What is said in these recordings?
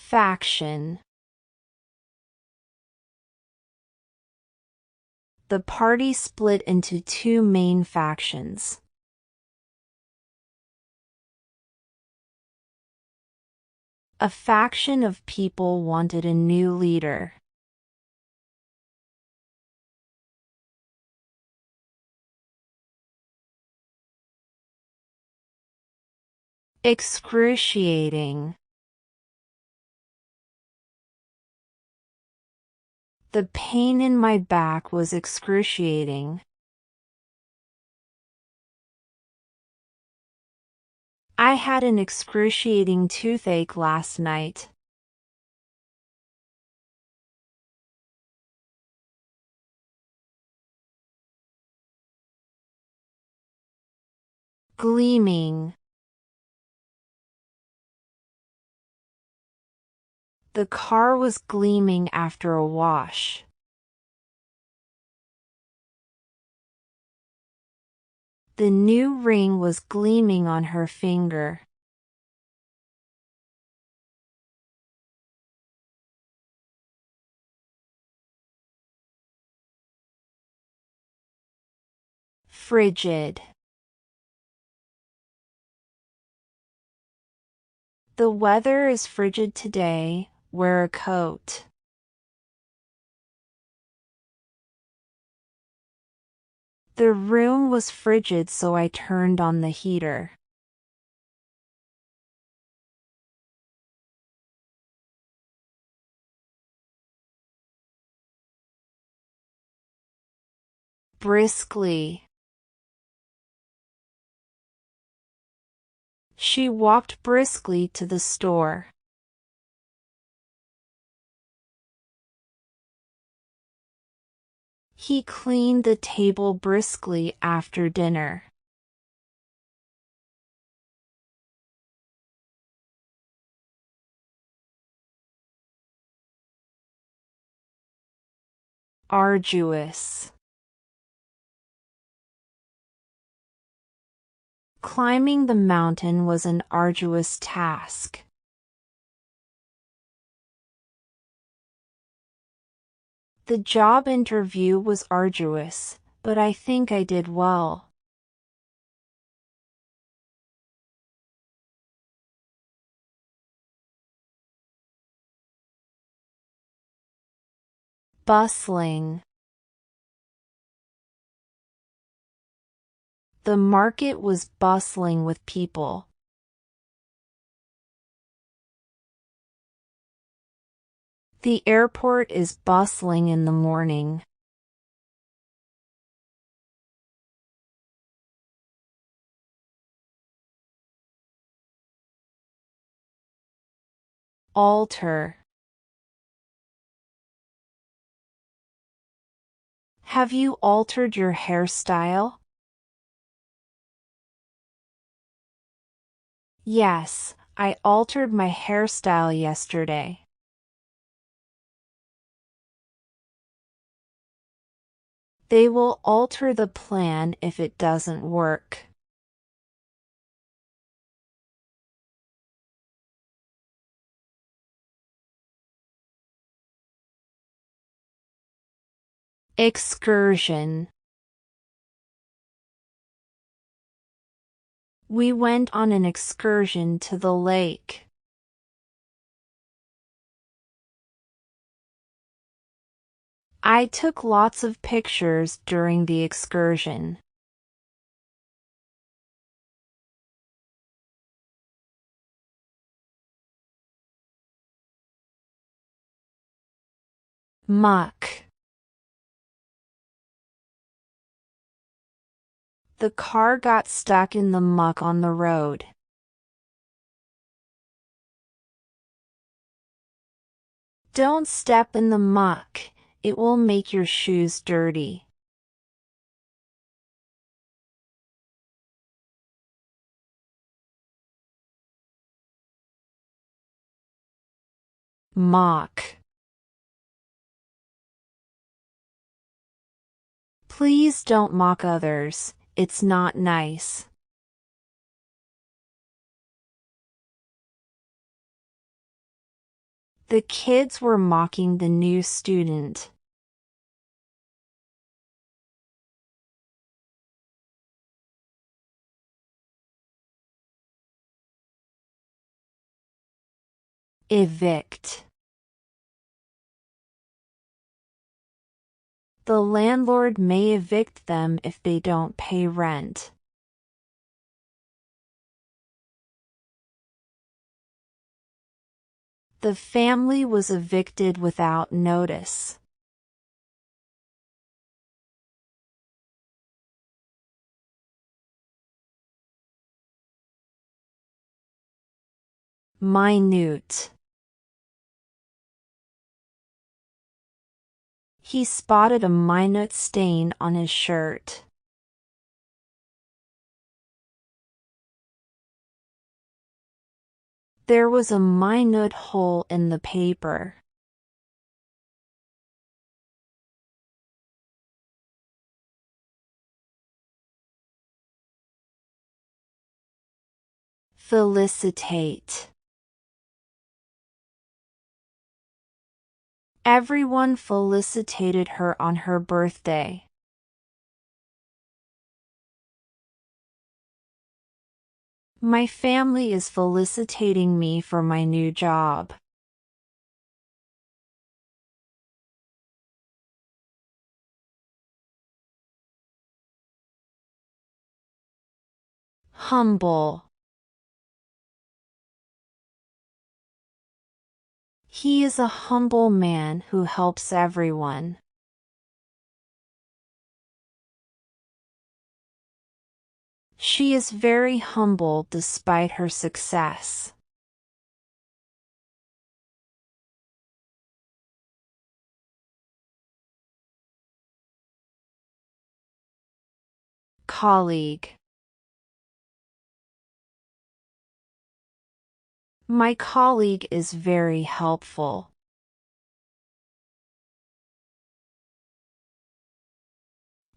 Faction. The party split into two main factions. A faction of people wanted a new leader. Excruciating. The pain in my back was excruciating. I had an excruciating toothache last night. Gleaming. The car was gleaming after a wash. The new ring was gleaming on her finger. Frigid. The weather is frigid today. Wear a coat. The room was frigid, so I turned on the heater. Briskly. She walked briskly to the store. He cleaned the table briskly after dinner. Arduous. Climbing the mountain was an arduous task. The job interview was arduous, but I think I did well. Bustling. The market was bustling with people. The airport is bustling in the morning. Alter. Have you altered your hairstyle? Yes, I altered my hairstyle yesterday. They will alter the plan if it doesn't work. Excursion. We went on an excursion to the lake. I took lots of pictures during the excursion. Muck. The car got stuck in the muck on the road. Don't step in the muck, it will make your shoes dirty. Mock. Please don't mock others, it's not nice. The kids were mocking the new student. Evict. The landlord may evict them if they don't pay rent. The family was evicted without notice. Minute. He spotted a minute stain on his shirt. There was a minute hole in the paper. Felicitate. Everyone felicitated her on her birthday. My family is felicitating me for my new job. Humble. He is a humble man who helps everyone. She is very humble despite her success. Colleague. My colleague is very helpful.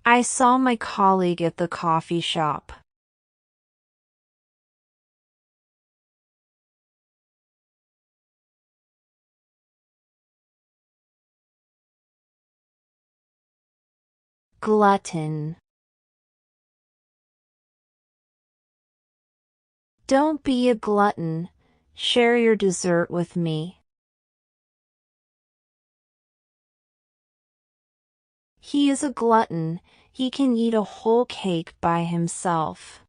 I saw my colleague at the coffee shop. Glutton. Don't be a glutton. Share your dessert with me. He is a glutton. He can eat a whole cake by himself.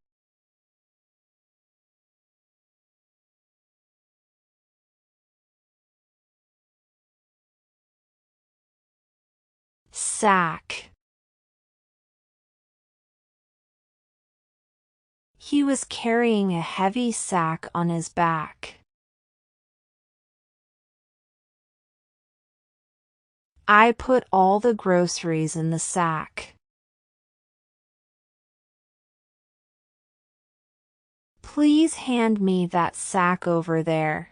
Sack. He was carrying a heavy sack on his back. I put all the groceries in the sack. Please hand me that sack over there.